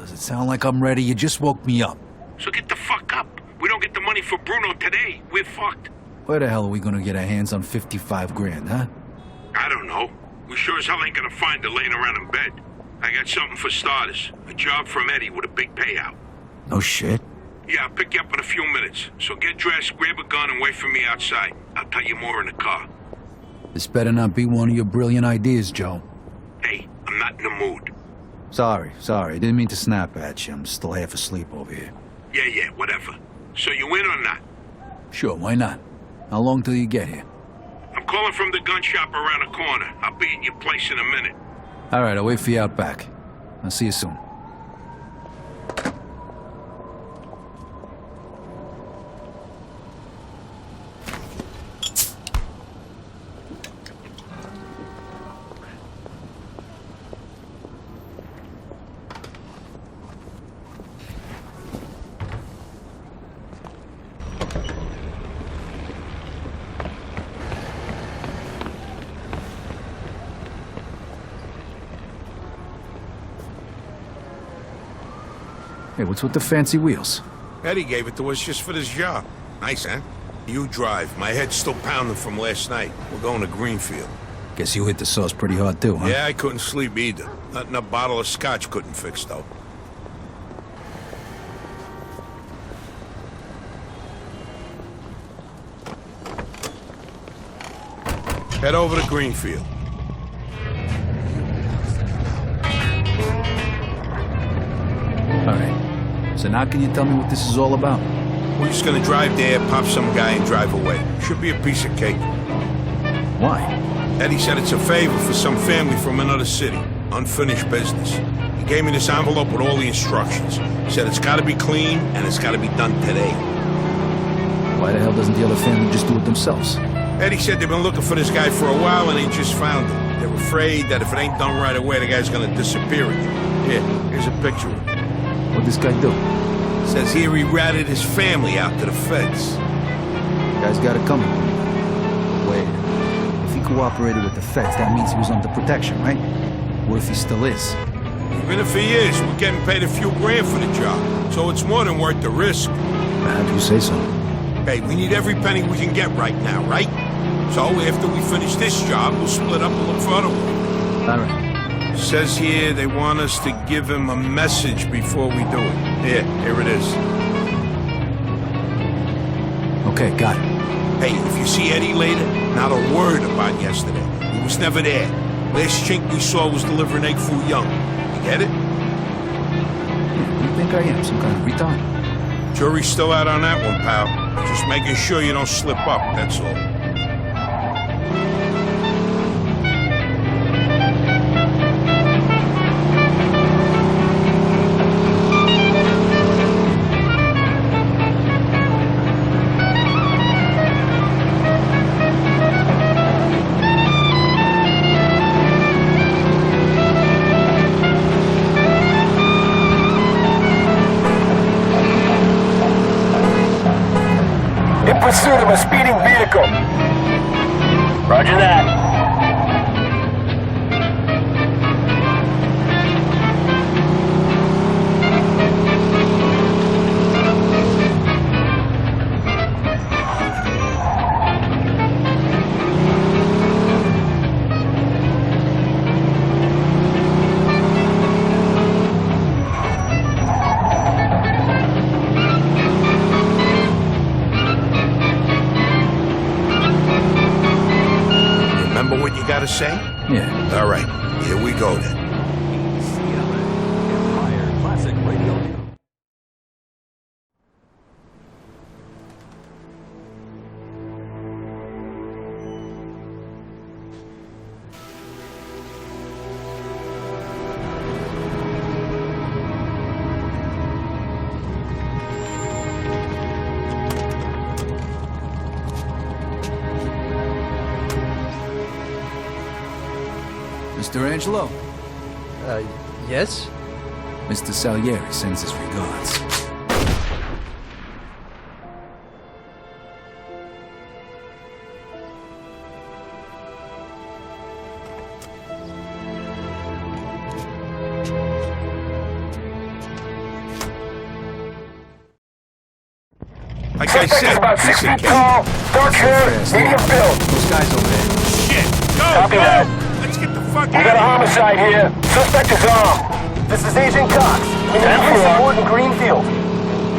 Does it sound like I'm ready? You just woke me up. So get the fuck up. We don't get the money for Bruno today, we're fucked. Where the hell are we gonna get our hands on 55 grand, huh? I don't know. We sure as hell ain't gonna find her laying around in bed. I got something for starters. A job from Eddie with a big payout. No shit. Yeah, I'll pick you up in a few minutes. So get dressed, grab a gun, and wait for me outside. I'll tell you more in the car. This better not be one of your brilliant ideas, Joe. Hey, I'm not in the mood. Sorry. Didn't mean to snap at you. I'm still half asleep over here. Yeah, whatever. So you in or not? Sure, why not? How long till you get here? I'm calling from the gun shop around the corner. I'll be at your place in a minute. All right, I'll wait for you out back. I'll see you soon. Hey, what's with the fancy wheels? Eddie gave it to us just for this job. Nice, huh? You drive. My head's still pounding from last night. We're going to Greenfield. Guess you hit the sauce pretty hard too, huh? Yeah, I couldn't sleep either. Nothing a bottle of scotch couldn't fix, though. Head over to Greenfield. All right. So now can you tell me what this is all about? We're just gonna drive there, pop some guy, and drive away. Should be a piece of cake. Why? Eddie said it's a favor for some family from another city. Unfinished business. He gave me this envelope with all the instructions. He said it's gotta be clean, and it's gotta be done today. Why the hell doesn't the other family just do it themselves? Eddie said they've been looking for this guy for a while, and they just found him. They're afraid that if it ain't done right away, the guy's gonna disappear again. Here, here's a picture of him. What'd this guy do? Says here he ratted his family out to the feds. Guy's got it coming. Wait. If he cooperated with the feds, that means he was under protection, right? What if he still is? Even if he is, we're getting paid a few grand for the job, so it's more than worth the risk. How do you say so? Hey, we need every penny we can get right now, right? So after we finish this job, we'll split up and look for other work. All right. Says here they want us to give him a message before we do it. Here it is. Okay, got it. Hey, if you see Eddie later, not a word about yesterday. He was never there. Last chink we saw was delivering egg foo young. You get it? Yeah, you think I am some kind of retard? Jury's still out on that one, pal. Just making sure you don't slip up, that's all. Pursuit of a speeding vehicle. Roger that. Gotta say? Yeah. All right, here we go then. Empire Classic Radio. Mr. Angelo? Yes? Mr. Salieri sends his regards. Like I Suspect is said, about 6 listen, feet kid. tall, dark hair, Fast, medium look. build. Those guys over there. Shit! Go! Copy Go! that. Let's get the fuck We got a out of homicide here. Suspect is armed. This is Agent Cox. Meeting Ward in Greenfield.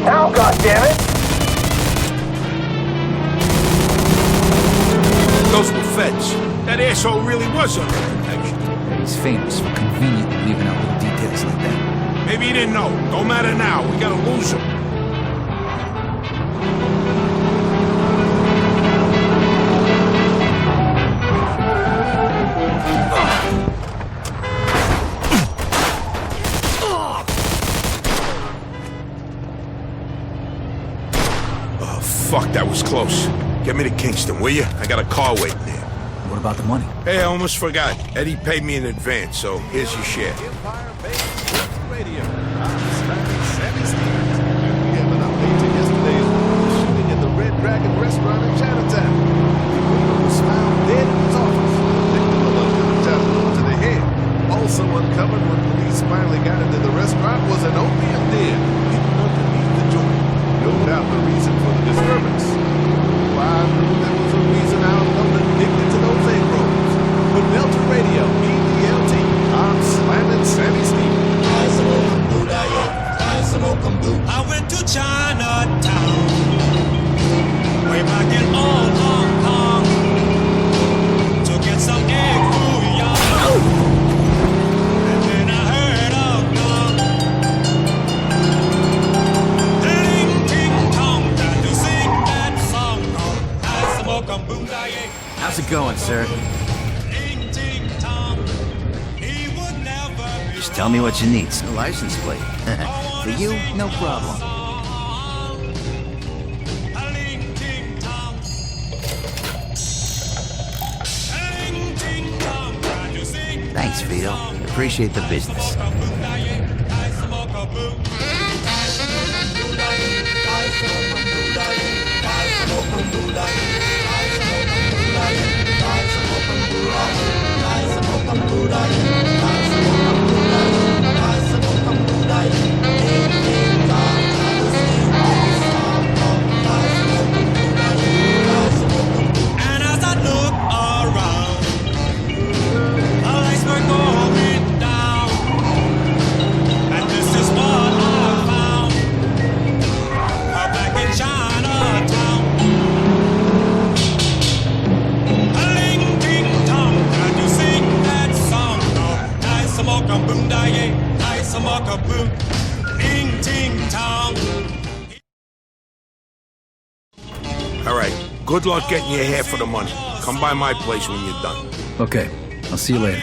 Now, goddammit! Those were feds. That asshole really was under protection. Yeah, he's famous for conveniently leaving out little details like that. Maybe he didn't know. Don't matter now. We gotta lose him. Oh, fuck, that was close. Get me to Kingston, will you? I got a car waiting there. What about the money? Hey, I almost forgot. Eddie paid me in advance, so here's your share. Radio. I'm Sammy Stevens. We have an update to yesterday's shooting at the Red Dragon restaurant in Chinatown. The owner was found dead in his office. The victim of a gunshot wound to the head. Also uncovered when police finally got into the restaurant was an opium den hidden underneath the joint. No doubt the reason for the disturbance. Oh, I knew there was a reason I'm addicted to those egg rolls. For Delta Radio, EDLT, I'm slamming Sammy Stevens. I went to Chinatown, way back in old Hong Kong, to get some egg foo-young. And then I heard a gong. Ding, ting, tong, tried to sing that song called I Smoke 'em Boom-Day. How's it going, sir? Ding, ting, tong, he would never be Just tell me what you need. A license plate. For you, no problem. Thanks, Vito. Appreciate the business. And as I look around, the lights were going down, and this is what I found, back in Chinatown. A ling ting tong, tried to sing that song. Oh, nice smoke a boom da ye, nice smoke a boom, ling ting tong. All right. Good luck getting your hair for the money. Come by my place when you're done. Okay, I'll see you later.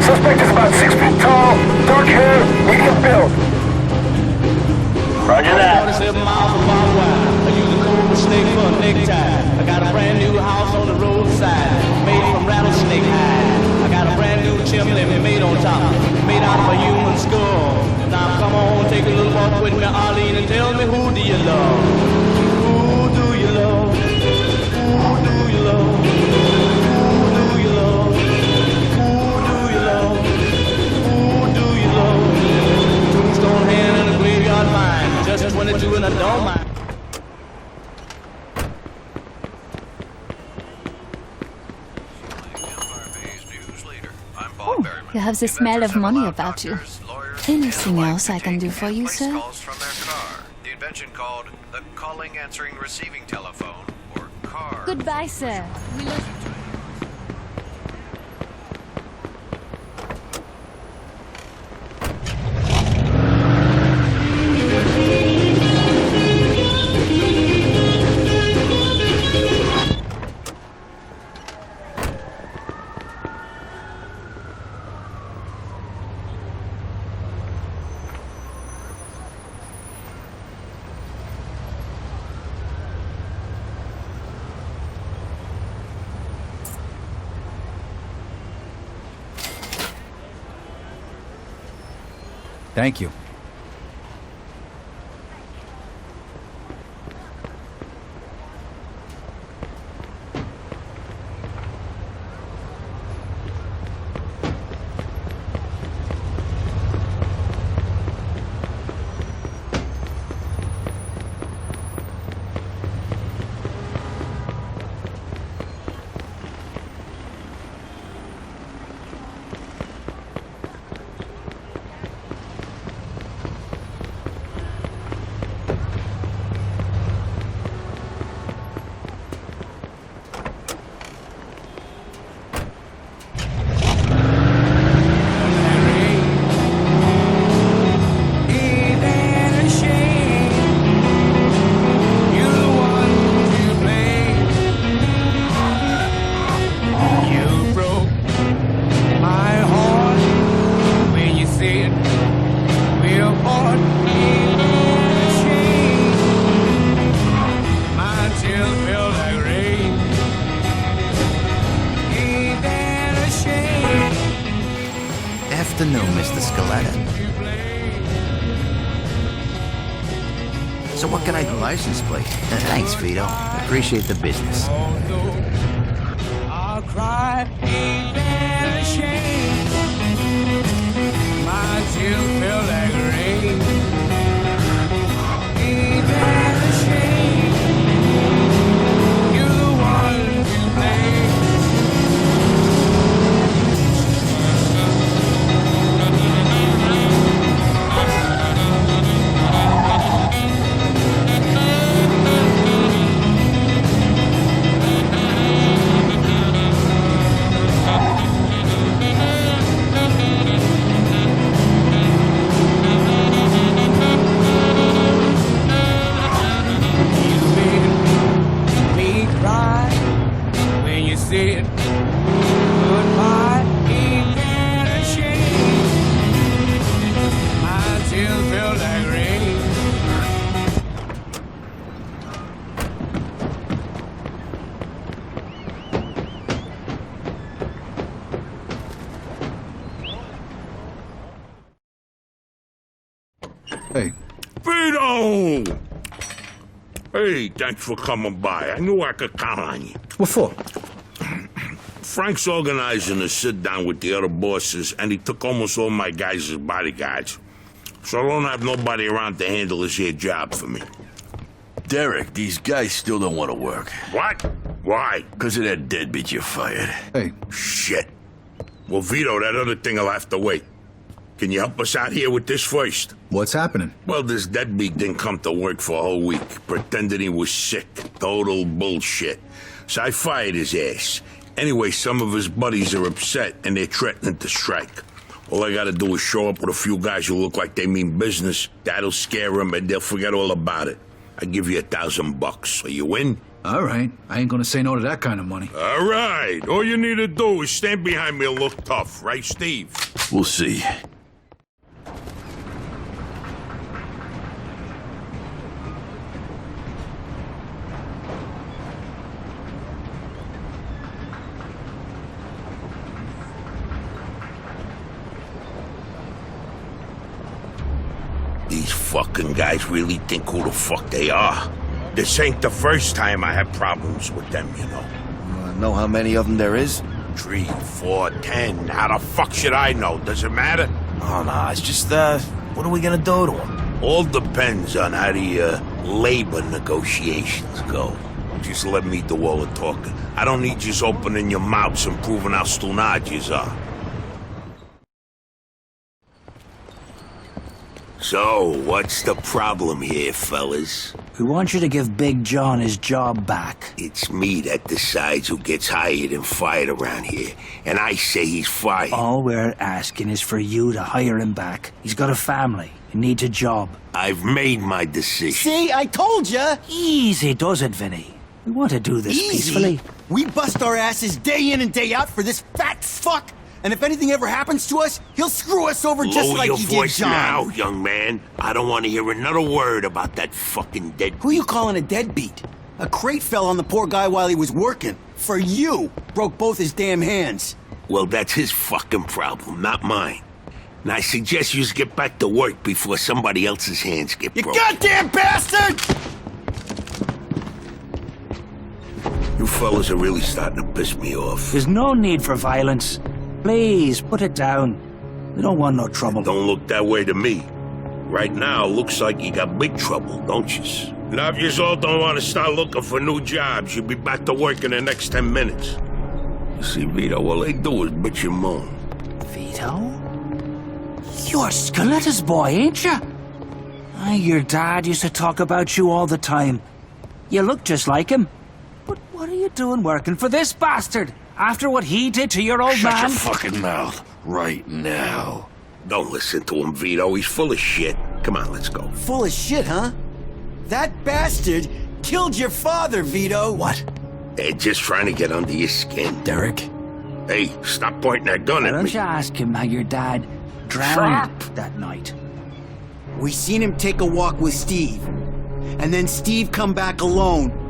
Suspect is about 6 feet tall, dark hair, medium build. Roger that. 47 miles from barbed wire. I use a cobra snake for a necktie. I got a brand new house on the roadside, made from rattlesnake hide. I got a brand new chimney made on top, made out of a human skull. Now come on, take a little walk with me, Arlene, and tell me, who do you love? Who do you love? Who do you love? Who do you love? Who do you love? Who do you love? Tombstone hand and a graveyard mine, just 22 and I don't mind. Oh, you have the smell of money about you. Anything else I can do for you, sir? The invention called the calling, answering, receiving telephone, or car. Goodbye, sir. We love Thank you. Afternoon, Mr. Scaletta. So what can I do? License plate. Thanks, Vito. Appreciate the business. I'll cry, ain't that a shame? My tears feel like rain. Ain't that a shame? You're the one to blame. Hey. Vito! Hey, thanks for coming by. I knew I could count on you. What for? Frank's organizing a sit-down with the other bosses, and he took almost all my guys as bodyguards. So I don't have nobody around to handle this here job for me. Derek, these guys still don't want to work. What? Why? Because of that deadbeat you fired. Hey. Shit. Well, Vito, that other thing will have to wait. Can you help us out here with this first? What's happening? Well, this deadbeat didn't come to work for a whole week, pretending he was sick. Total bullshit. So I fired his ass. Anyway, some of his buddies are upset, and they're threatening to strike. All I gotta do is show up with a few guys who look like they mean business. That'll scare them, and they'll forget all about it. I give you $1,000. Are you in? All right. I ain't gonna say no to that kind of money. All right. All you need to do is stand behind me and look tough, right, Steve? We'll see. These fucking guys really think who the fuck they are. This ain't the first time I have problems with them, you know. Know how many of them there is? 3, 4, 10. How the fuck should I know? Does it matter? Oh, no, it's just, what are we gonna do to them? All depends on how the labor negotiations go. Just let me do all the talking. I don't need you opening your mouths and proving how stunad yous are. So, what's the problem here, fellas? We want you to give Big John his job back. It's me that decides who gets hired and fired around here, and I say he's fired. All we're asking is for you to hire him back. He's got a family. He needs a job. I've made my decision. See, I told ya! Easy does it, Vinny. We want to do this peacefully. We bust our asses day in and day out for this fat fuck, and if anything ever happens to us, he'll screw us over just Lower like your he voice did John. now, young man. I don't want to hear another word about that fucking dead. Who you calling a deadbeat? A crate fell on the poor guy while he was working. For you, broke both his damn hands. Well, that's his fucking problem, not mine. And I suggest you get back to work before somebody else's hands get broken. You goddamn bastard! You fellas are really starting to piss me off. There's no need for violence. Please, put it down. We don't want no trouble. Don't look that way to me. Right now, looks like you got big trouble, don't yous? Now, if yous all don't want to start looking for new jobs, you'll be back to work in the next 10 minutes. You see, Vito, all they do is bitch and moan. Vito? You're Skeletter's boy, ain't you? Your dad used to talk about you all the time. You look just like him. But what are you doing working for this bastard? After what he did to your old man? Shut your fucking mouth right now. Don't listen to him, Vito. He's full of shit. Come on, let's go. Full of shit, huh? That bastard killed your father, Vito. What? They're just trying to get under your skin. Derek? Hey, stop pointing that gun Why at don't me. you ask him how your dad drowned that night? We seen him take a walk with Steve. And then Steve come back alone.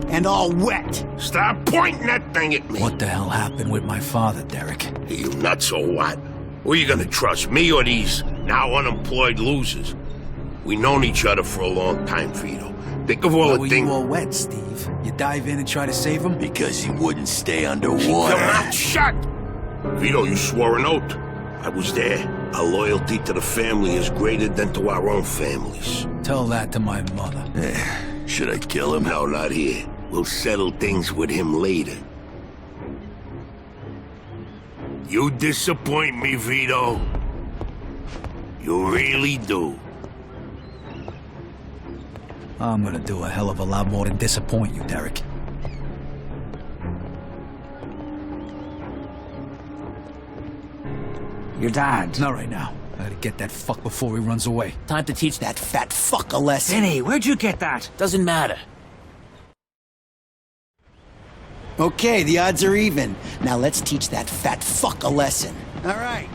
And all wet. Stop pointing that thing at me. What the hell happened with my father, Derek? You nuts or what? Who are you gonna trust, me or these now unemployed losers? We known each other for a long time, Vito. Think of all Why the were things. you all wet, Steve? You dive in and try to save him? Because he wouldn't stay Keep underwater. your mouth shut! Vito, you swore an oath. I was there. Our loyalty to the family is greater than to our own families. Tell that to my mother. Should I kill him? No, not here. We'll settle things with him later. You disappoint me, Vito. You really do. I'm gonna do a hell of a lot more than disappoint you, Derek. Your dad? Not right now. I gotta get that fuck before he runs away. Time to teach that fat fuck a lesson. Vinny, where'd you get that? Doesn't matter. Okay, the odds are even. Now let's teach that fat fuck a lesson. All right,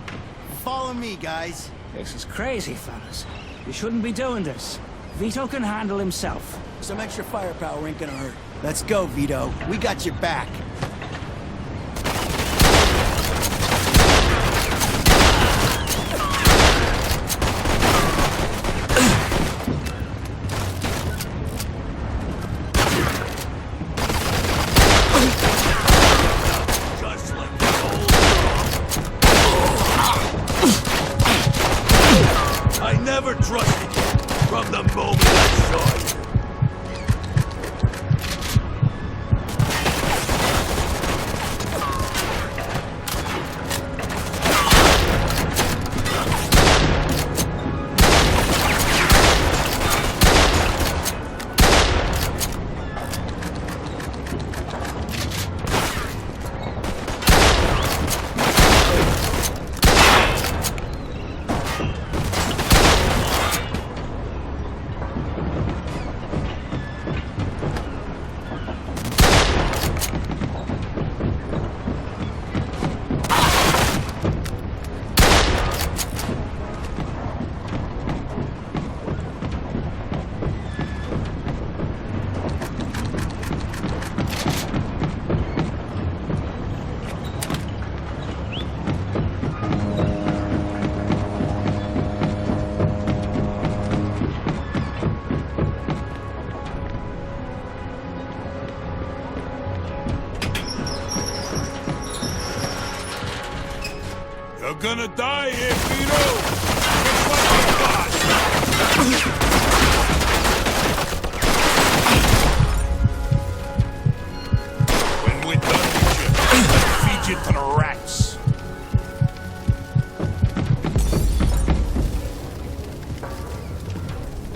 follow me, guys. This is crazy, fellas. You shouldn't be doing this. Vito can handle himself. Some extra firepower ain't gonna hurt. Let's go, Vito. We got your back. I never trusted you from the moment I saw you. gonna die here, Vito! Just like your father! When we're done with you, I'll feed you to the rats.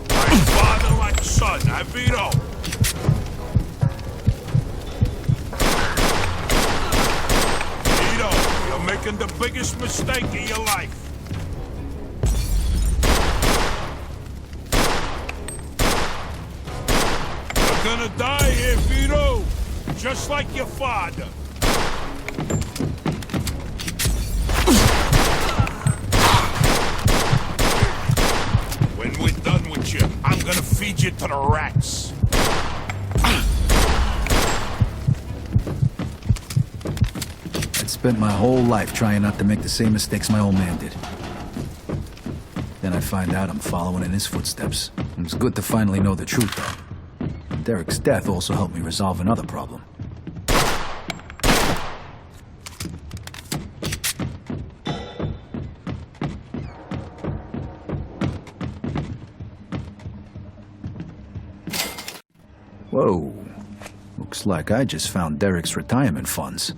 Like father, like son, huh, Vito? Vito, you're making the biggest mistake of your life. You're gonna die here, Vito, just like your father. When we're done with you, I'm gonna feed you to the rats. I'd spent my whole life trying not to make the same mistakes my old man did. Then I find out I'm following in his footsteps. It was good to finally know the truth, though. Derek's death also helped me resolve another problem. Whoa. Looks like I just found Derek's retirement funds.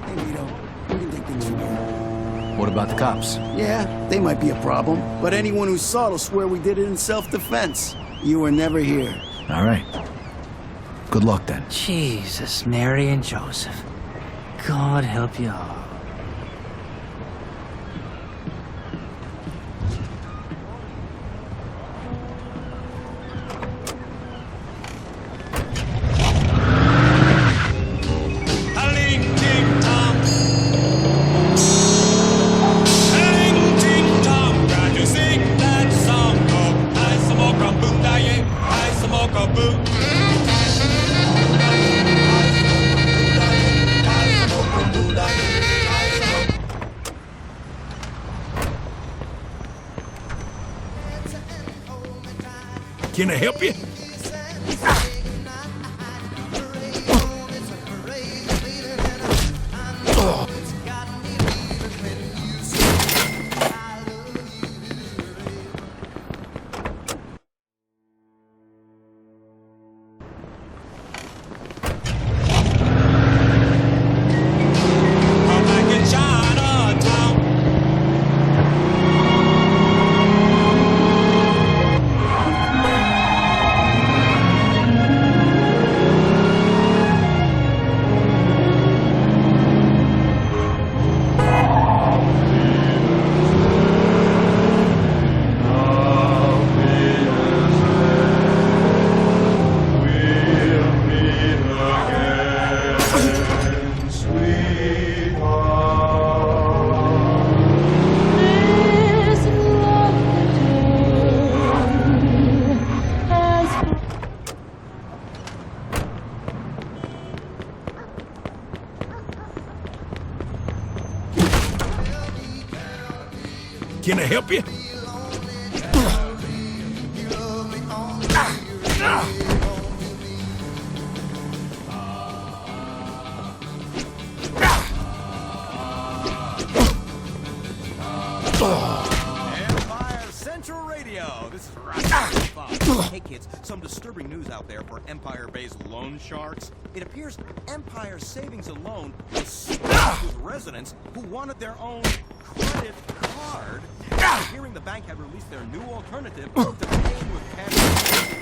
Hey, Vito. We can take things from here. What about the cops? Yeah, they might be a problem, but anyone who saw it will swear we did it in self-defense. You were never here. All right. Good luck, then. Jesus, Mary and Joseph. God help you all. Can I help you? Can I help you? Empire Central Radio. This is Rocky. Hey kids, some disturbing news out there for Empire-based loan sharks. It appears Empire Savings and Loan was stuck with residents who wanted their own credit card. Hearing the bank had released their new alternative to paying with cash.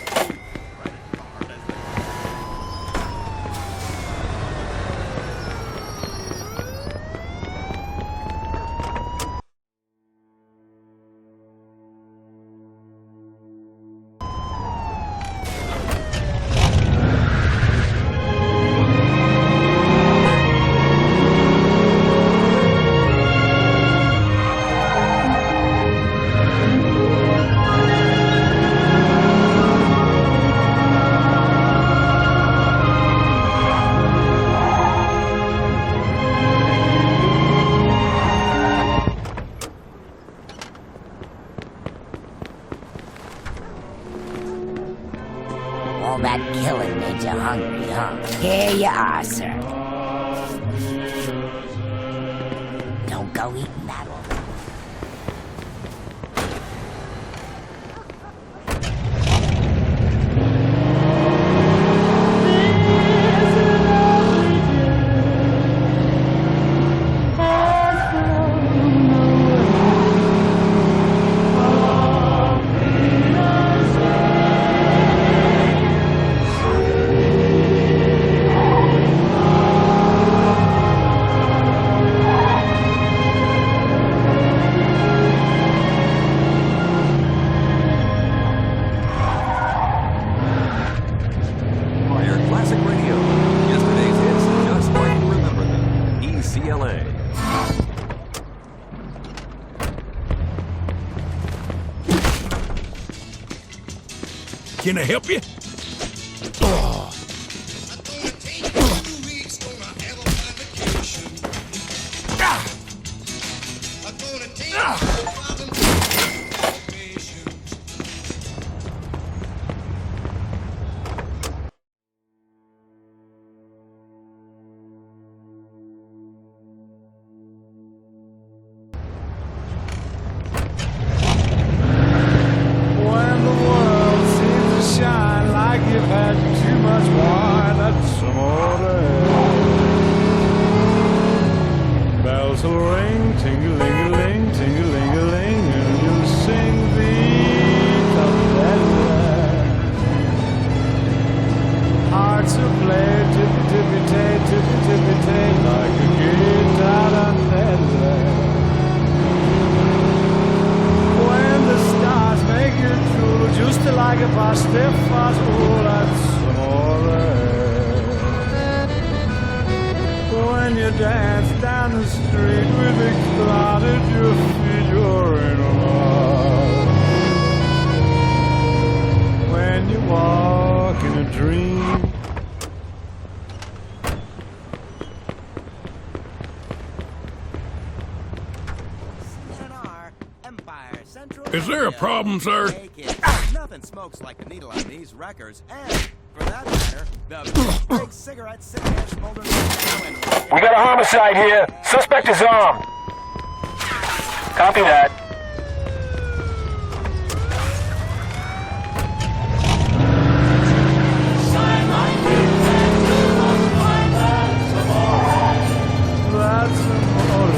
Here you are, sir. Don't go eating that one. Can I help you? Bells will ring, ting-a-ling-a-ling, ting-a-ling-a-ling, and you'll sing Vita Bella. Hearts will play tippy-tippy-tay, tippy-tippy-tay, like a guitar-a-bella. When the stars make you drool, just like a pastefazzola, that's amore. When you dance down the street with a cloud at your feet, you're in love. When you walk in a dream. Is there a problem, sir? Nothing smokes like the needle on these records, and for that matter, the big cigarette sitting there smoldering now and We got a homicide here. Suspect is armed. Copy that. That's amore.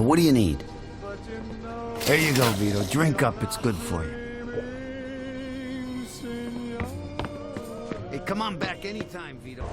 What do you need? There you go, Vito. Drink up. It's good for you. Hey, come on back anytime, Vito.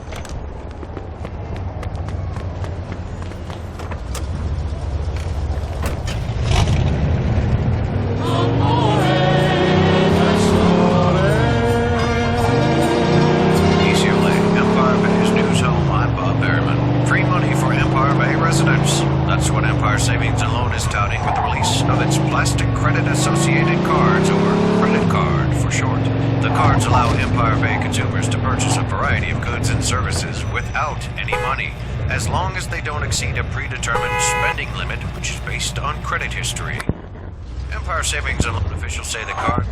That's what Empire Savings and Loan is touting with the release of its Plastic Credit Associated Cards, or Credit Card for short. The cards allow Empire Bay consumers to purchase a variety of goods and services without any money, as long as they don't exceed a predetermined spending limit, which is based on credit history. Empire Savings and Loan officials say the card...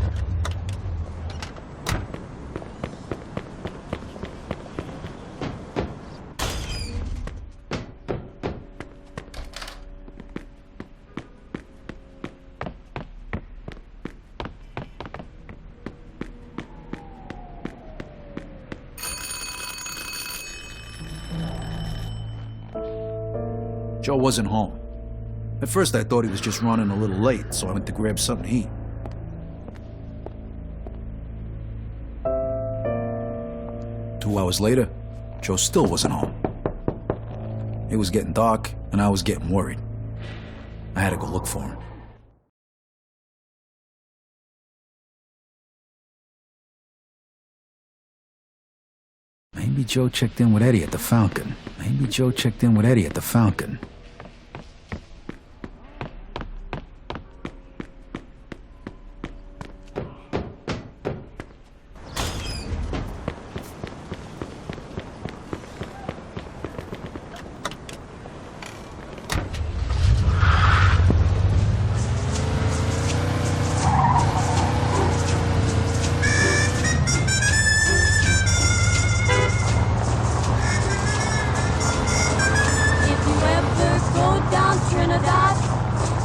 Joe wasn't home. At first I thought he was just running a little late, so I went to grab something to eat. Two hours later, Joe still wasn't home. It was getting dark, and I was getting worried. I had to go look for him. Maybe Joe checked in with Eddie at the Falcon.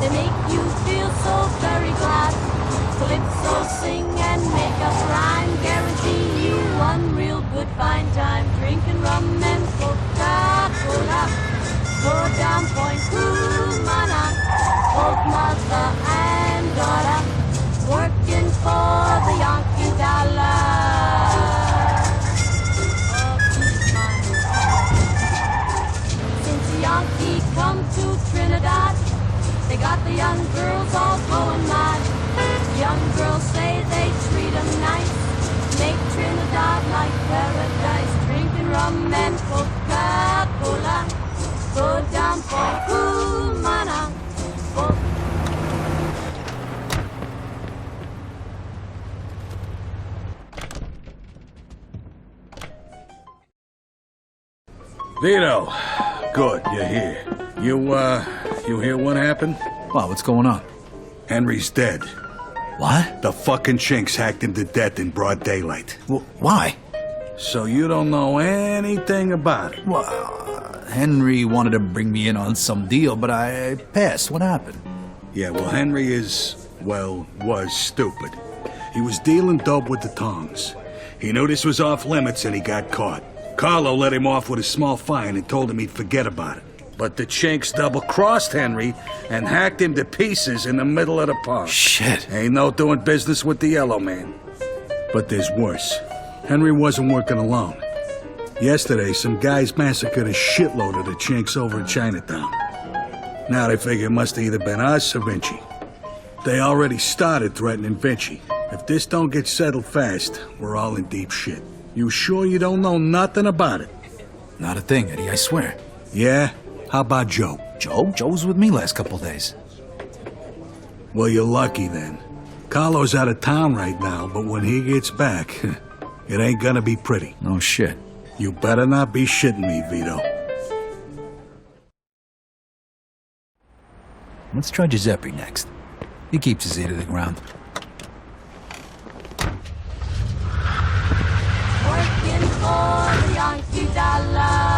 They make you feel so very glad. Calypso sing and make up rhyme. Guarantee you one real good fine time. Drinking rum and Coca-Cola. Go down Point Cumana. Both mother and daughter working for the Yankee dollar. Since the Yankee come to Trinidad, they got the young girls all going mad. Young girls say they treat them nice, make Trinidad like paradise. Drinking rum and Coca-Cola, go down Point Cumana. Vito, good, you're here. You hear what happened? Wow, what's going on? Henry's dead. What? The fucking chinks hacked him to death in broad daylight. Why? So you don't know anything about it? Well, Henry wanted to bring me in on some deal, but I passed. What happened? Yeah, well, Henry was stupid. He was dealing dope with the tongs. He knew this was off limits and he got caught. Carlo let him off with a small fine and told him he'd forget about it. But the chinks double-crossed Henry and hacked him to pieces in the middle of the park. Shit. Ain't no doing business with the yellow man. But there's worse. Henry wasn't working alone. Yesterday, some guys massacred a shitload of the chinks over in Chinatown. Now they figure it must have either been us or Vinci. They already started threatening Vinci. If this don't get settled fast, we're all in deep shit. You sure you don't know nothing about it? Not a thing, Eddie, I swear. Yeah? How about Joe? Joe? Joe was with me last couple days. Well, you're lucky then. Carlo's out of town right now, but when he gets back, it ain't gonna be pretty. No shit. You better not be shitting me, Vito. Let's try Giuseppe next. He keeps his ear to the ground. Working for the Yankee dollar.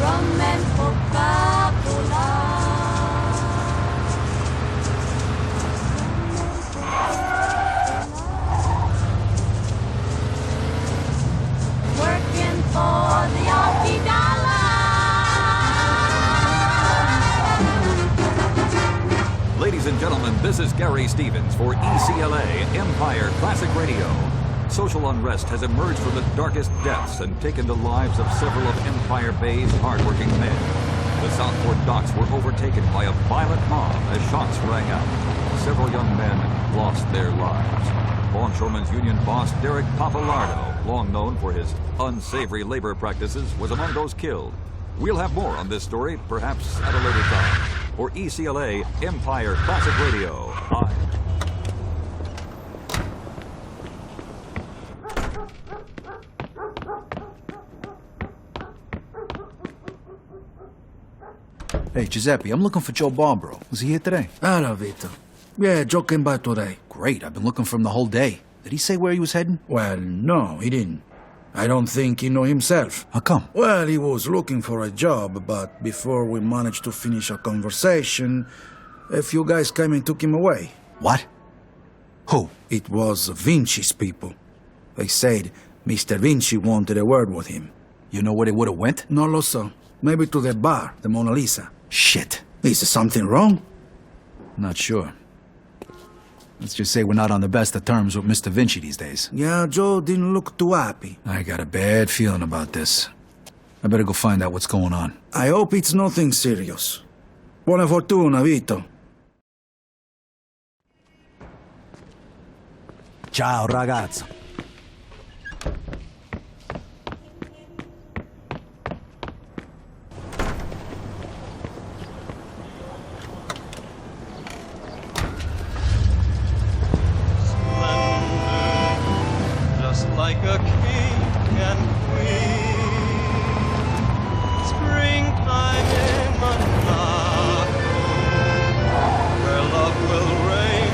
Rum and Coca-Cola. Working for the Yankee dollar. Ladies and gentlemen, this is Gary Stevens for ECLA Empire Classic Radio. Social unrest has emerged from the darkest depths and taken the lives of several of Empire Bay's hardworking men. The Southport docks were overtaken by a violent mob as shots rang out. Several young men lost their lives. Longshoremen's Union boss Derek Papalardo, long known for his unsavory labor practices, was among those killed. We'll have more on this story, perhaps at a later time. For ECLA Empire Classic Radio, Hey, Giuseppe, I'm looking for Joe Barbaro. Was he here today? Hello, Vito. Yeah, Joe came by today. Great, I've been looking for him the whole day. Did he say where he was heading? Well, no, he didn't. I don't think he knew himself. How come? Well, he was looking for a job, but before we managed to finish our conversation, a few guys came and took him away. What? Who? It was Vinci's people. They said Mr. Vinci wanted a word with him. You know where they would have went? No, lo so. Maybe to the bar, the Mona Lisa. Shit. Is there something wrong? Not sure. Let's just say we're not on the best of terms with Mr. Vinci these days. Yeah, Joe didn't look too happy. I got a bad feeling about this. I better go find out what's going on. I hope it's nothing serious. Buona fortuna, Vito. Ciao, ragazzo. Just like a king and queen. Springtime in Monaco, where love will reign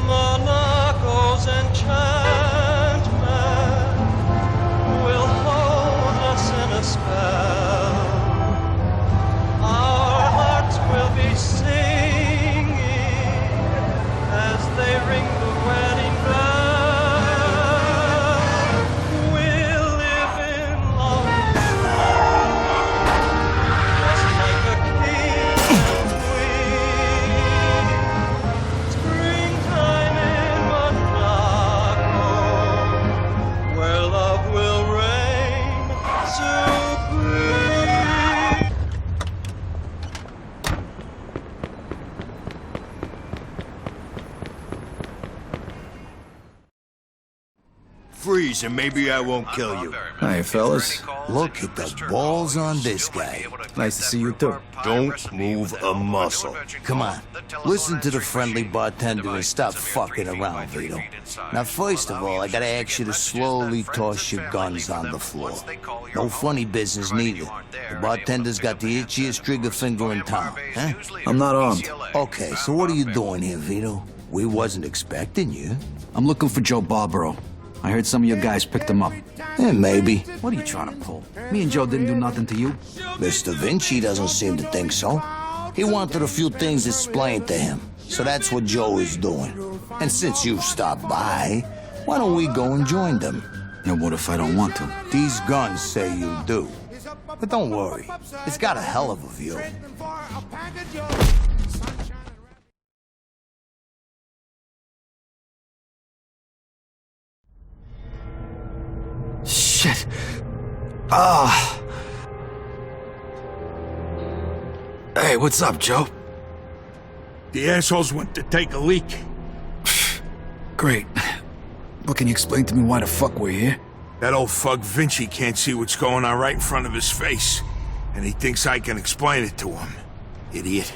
Monaco's enchantment will hold us in a spell. Our hearts will be singing as they ring the wedding bell. We'll live in love, just like a king and queen. Springtime in Monaco, where love will reign supreme. Freeze, and maybe I won't kill you. Hi, fellas. Look at the balls on this guy. Nice to see you, too. Don't move a muscle. Come on, listen to the friendly bartender and stop fucking around, Vito. Now, first of all, I gotta ask you to slowly toss your guns on the floor. No funny business, neither. The bartender's got the itchiest trigger finger in town, huh? I'm not armed. Okay, so what are you doing here, Vito? We wasn't expecting you. I'm looking for Joe Barbaro. I heard some of your guys picked him up. Maybe. What are you trying to pull? Me and Joe didn't do nothing to you. Mr. Vinci doesn't seem to think so. He wanted a few things explained to him. So that's what Joe is doing. And since you've stopped by, why don't we go and join them? And what if I don't want to? These guns say you do. But don't worry. It's got a hell of a view. Shit. Ah. Hey, what's up, Joe? The assholes went to take a leak. Great. But can you explain to me why the fuck we're here? That old fuck Vinci can't see what's going on right in front of his face. And he thinks I can explain it to him. Idiot.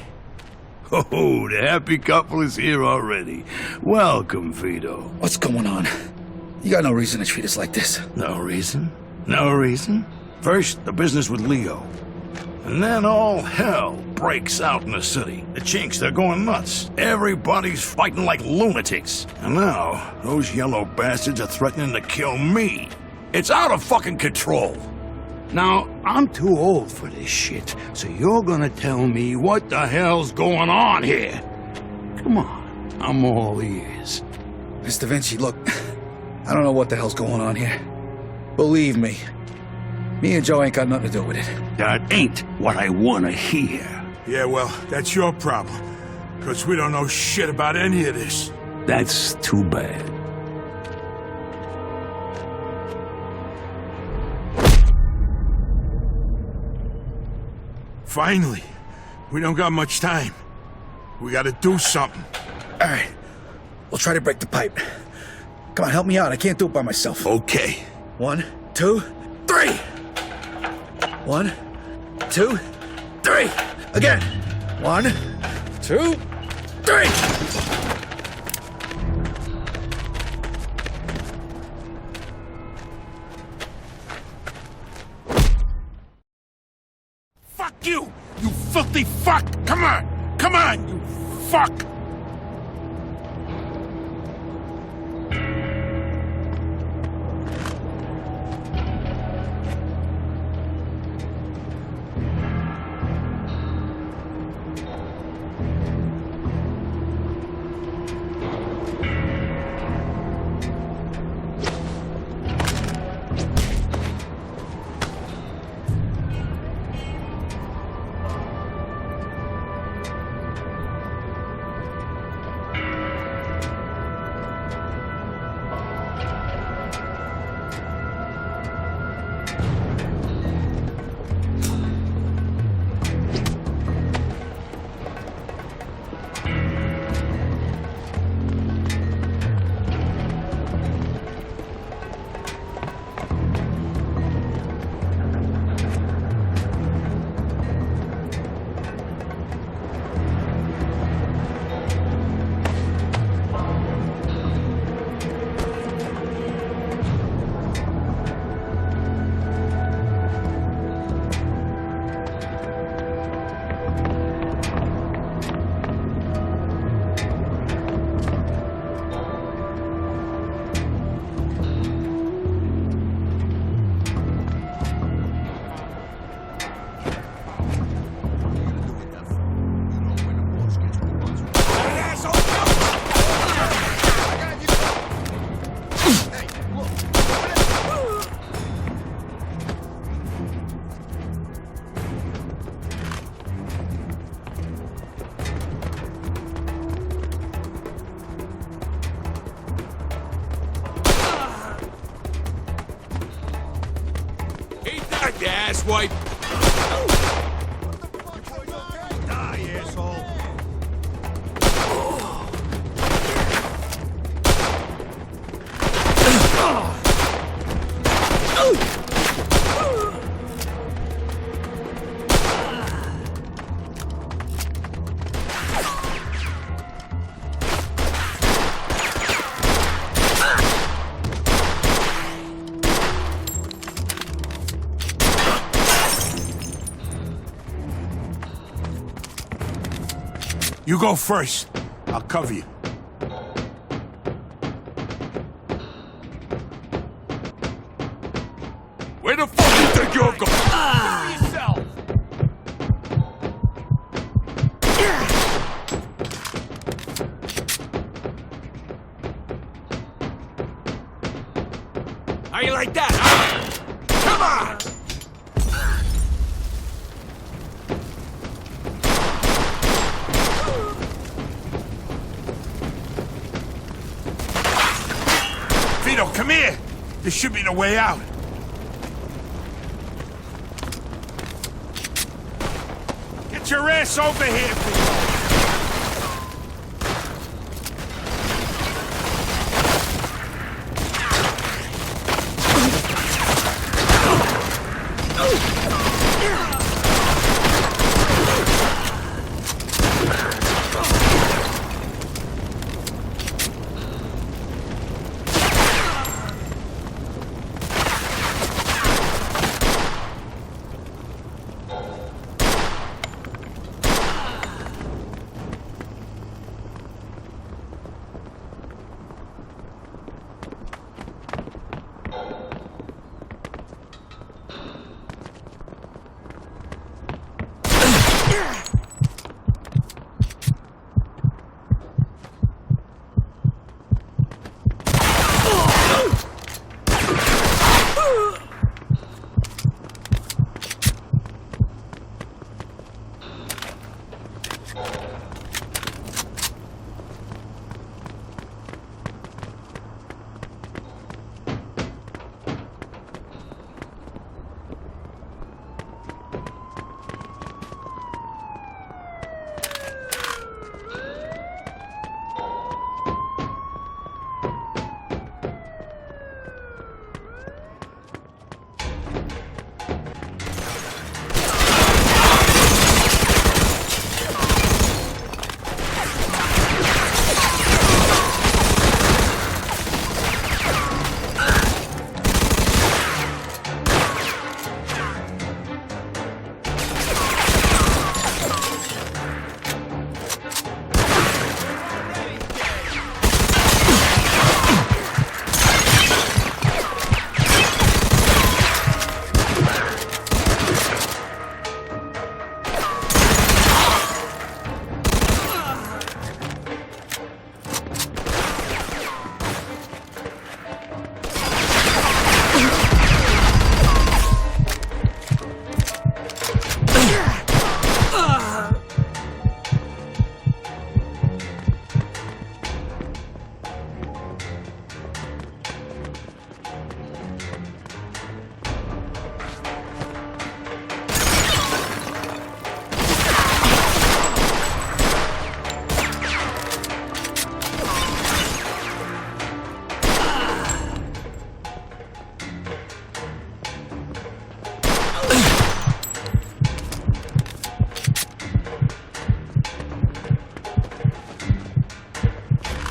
Oh, the happy couple is here already. Welcome, Vito. What's going on? You got no reason to treat us like this. No reason? No reason? First, the business with Leo. And then all hell breaks out in the city. The Chinks, they're going nuts. Everybody's fighting like lunatics. And now, those yellow bastards are threatening to kill me. It's out of fucking control. Now, I'm too old for this shit, so you're gonna tell me what the hell's going on here. Come on, I'm all ears. Mr. Vinci, look, I don't know what the hell's going on here. Believe me, me and Joe ain't got nothing to do with it. That ain't what I wanna hear. Yeah, well, that's your problem. Because we don't know shit about any of this. That's too bad. Finally. We don't got much time. We gotta do something. All right. We'll try to break the pipe. Come on, help me out. I can't do it by myself. Okay. 1, 2, 3. 1, 2, 3. Again. 1, 2, 3. Fuck you! You filthy fuck! Come on! Come on, you fuck! asswipe. Die, asshole. You go first. I'll cover you. Where the fuck you think you're going? Cover yourself. How you like that, huh? Come on! Vito, come here. This should be the way out. Get your ass over here, Vito.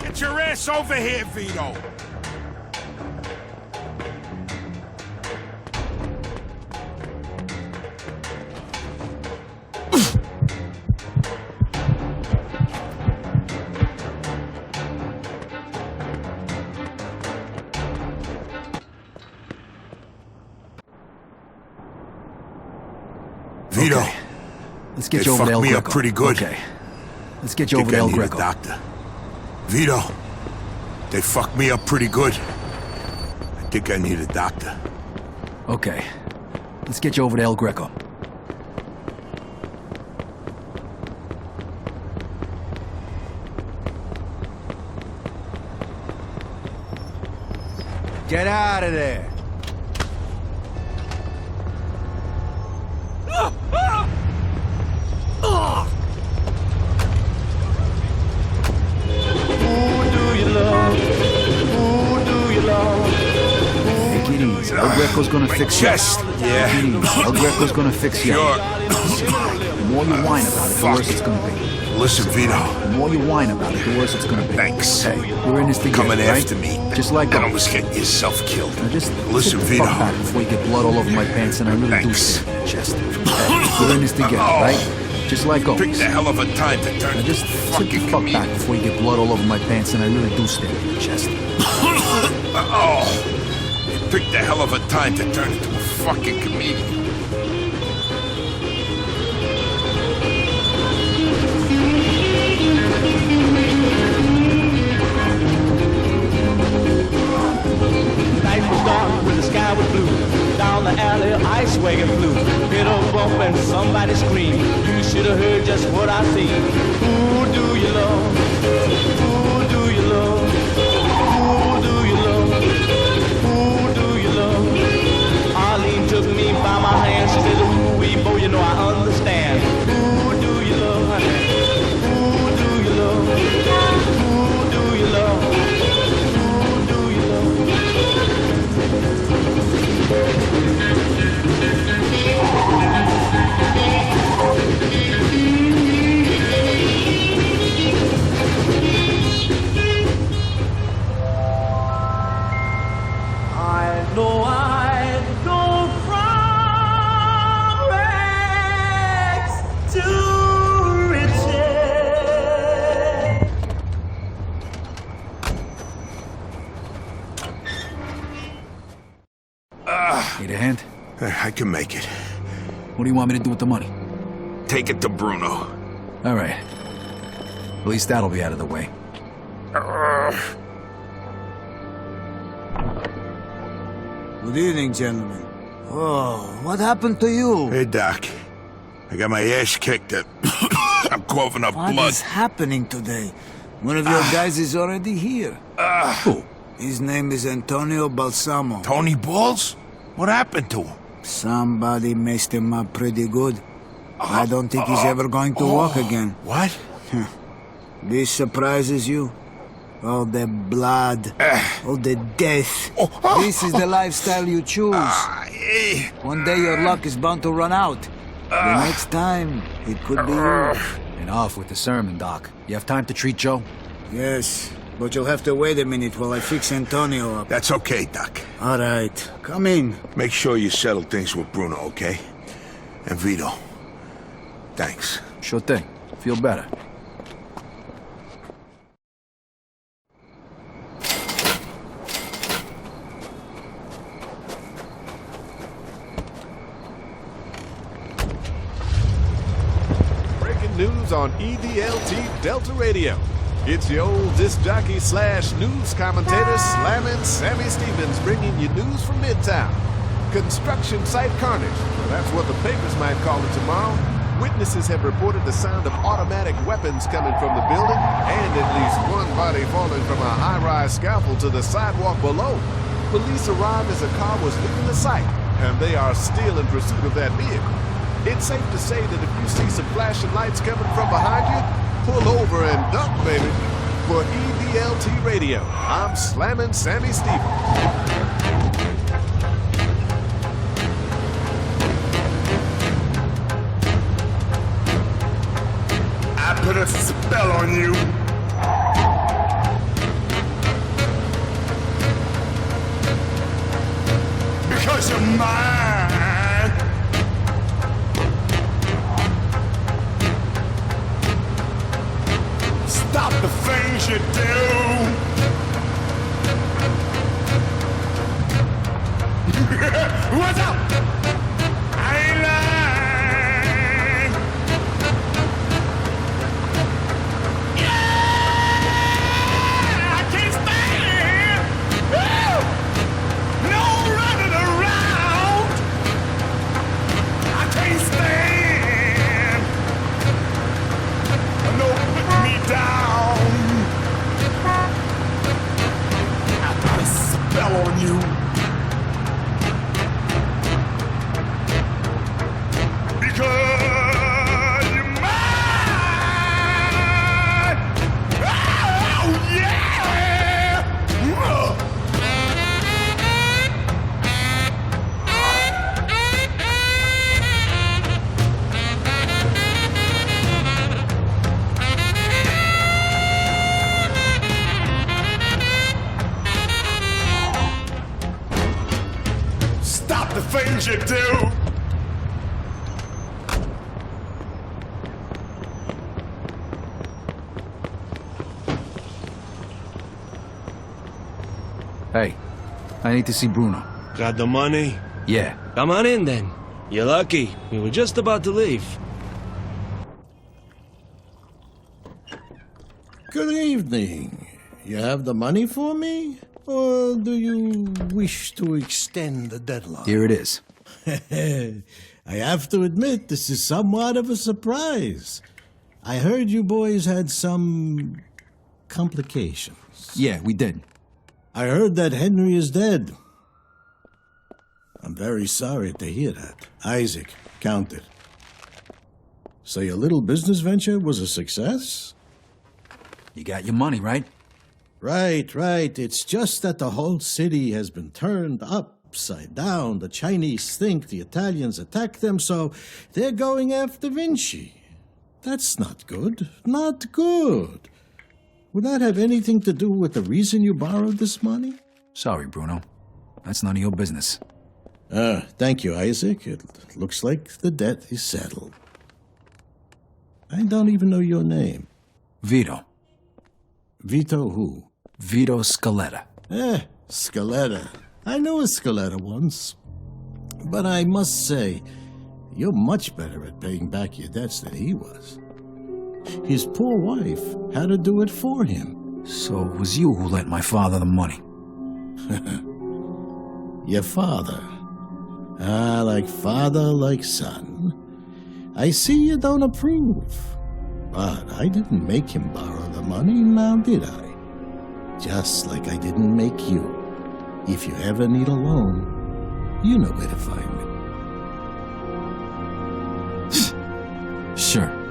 Get your ass over here, Vito. Vito, Okay. Let's get you over fucked to El me Greco. up pretty good. Okay. Let's get you over Think to I El need a Greco. doctor. Vito, they fucked me up pretty good. I think I need a doctor. Okay. Let's get you over to El Greco. Get out of there. Greco's gonna fix you. Chest, yeah. El Greco's gonna fix you. Sure. The more you whine about it, the worse it's gonna be. Listen, Vito. The more you whine about it, the worse it's gonna be. Thanks. Hey, we're in this together, Coming right? after me. Just like and us. almost getting yourself killed. Now just listen, sit the Vito. fuck back before you get blood all over my pants, and I really do stab your chest. Hey, we're in this together, right? Just like always. Picked a hell of a time to turn Now just into sit the fucking fuck comedian. back before you get blood all over my pants, and I really do stab your chest. You picked a hell of a time to turn into a fucking comedian. Night was dark when the sky was blue. Down the alley, ice wagon flew. Hit a bump and somebody screamed. You should have heard just what I seen. Who do you love? Who do you love? Who do you love? Who do you love? Arlene took me by my hand. She said, ooh, wee, boy, you know I understand. Who do you love, honey? Who do you love? Who do you love? Who do you love? I know I go from rags to riches. Need a hand? I can make it. What do you want me to do with the money? Take it to Bruno. All right. At least that'll be out of the way. Good evening, gentlemen. Oh, what happened to you? Hey, Doc. I got my ass kicked. I'm coughing up What blood. is happening today? One of your guys is already here. Who? His name is Antonio Balsamo. Tony Balls? What happened to him? Somebody messed him up pretty good. I don't think he's ever going to walk again. What? This surprises you? All the blood, all the death. This is the lifestyle you choose. One day your luck is bound to run out. The next time, it could be you. And off with the sermon, Doc. You have time to treat Joe? Yes, but you'll have to wait a minute while I fix Antonio up. That's okay, Doc. All right, come in. Make sure you settle things with Bruno, okay? And Vito. Thanks. Sure thing. Feel better. Breaking news on EDLT Delta Radio. It's your old disc jockey slash news commentator slamming Sammy Stevens bringing you news from Midtown. Construction site carnage. Well, that's what the papers might call it tomorrow. Witnesses have reported the sound of automatic weapons coming from the building and at least one body falling from a high-rise scaffold to the sidewalk below. Police arrived as a car was leaving the site, and they are still in pursuit of that vehicle. It's safe to say that if you see some flashing lights coming from behind you, pull over and duck, baby. For EDLT Radio, I'm slamming Sammy Stevens. I put a spell on you. Because you're mine. Stop the things you do. What's up? I ain't lying. I can't stand. Woo! No running around. I can't stand. No put me down. Hey, I need to see Bruno. Got the money? Yeah. Come on in then. You're lucky. We were just about to leave. Good evening. You have the money for me? Or do you wish to extend the deadline? Here it is. I have to admit, this is somewhat of a surprise. I heard you boys had some complications. Yeah, we did. I heard that Henry is dead. I'm very sorry to hear that. Isaac, count it. So your little business venture was a success? You got your money, right? Right. It's just that the whole city has been turned upside down. The Chinese think the Italians attacked them, so they're going after Vinci. That's not good. Not good. Would that have anything to do with the reason you borrowed this money? Sorry, Bruno. That's none of your business. Thank you, Isaac. It looks like the debt is settled. I don't even know your name. Vito. Vito who? Vito Scaletta. Scaletta. I knew a Scaletta once. But I must say, you're much better at paying back your debts than he was. His poor wife had to do it for him. So it was you who lent my father the money? Your father. Like father, like son. I see you don't approve. But I didn't make him borrow the money, now did I? Just like I didn't make you. If you ever need a loan, you know where to find me. Sure.